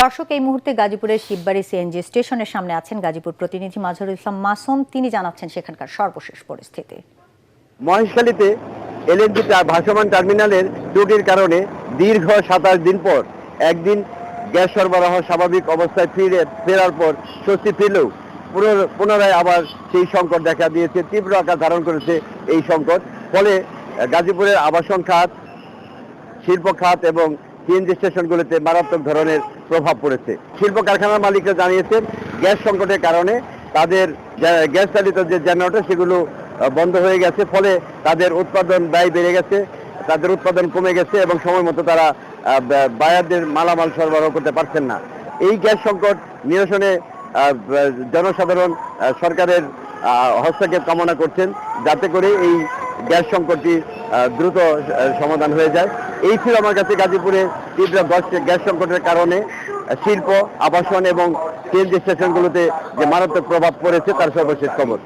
দর্শক, এই মুহূর্তে গাজীপুরের শিববাড়ি সিএনজি স্টেশনের সামনে আছেন গাজীপুর প্রতিনিধি মাজহারুল ইসলাম মাসুম। তিনি জানাচ্ছেন সেখানকার সর্বশেষ পরিস্থিতি। মহেশখালীতে এলএনজি ভাসমান টার্মিনালের ত্রুটির কারণে দীর্ঘ 27 দিন পর একদিন গ্যাস সরবরাহ স্বাভাবিক অবস্থায় ফেরার পর স্বস্তি ফিরলেও পুনরায় আবার সেই সংকট দেখা দিয়েছে। তীব্র আকার ধারণ করেছে এই সংকট। ফলে গাজীপুরের আবাসন খাত, শিল্প খাত এবং সিএনজি স্টেশনগুলোতে মারাত্মক ধরনের প্রভাব পড়েছে। শিল্প কারখানার মালিকরা জানিয়েছেন গ্যাস সংকটের কারণে তাদের গ্যাস চালিত যে জেনারেটর সেগুলো বন্ধ হয়ে গেছে। ফলে তাদের উৎপাদন ব্যয় বেড়ে গেছে, তাদের উৎপাদন কমে গেছে এবং সময় মতো তারা বায়ারদের মালামাল সরবরাহ করতে পারছেন না। এই গ্যাস সংকট নিরসনে জনসাধারণ সরকারের হস্তক্ষেপ কামনা করছেন, যাতে করে এই গ্যাস সংকটটি দ্রুত সমাধান হয়ে যায়। এই ছিল আমার কাছে গাজীপুরে তীব্র গ্যাস সংকটের কারণে শিল্প, আবাসন এবং সিএনজি স্টেশনগুলোতে যে মারাত্মক প্রভাব পড়েছে তার সর্বশেষ খবর।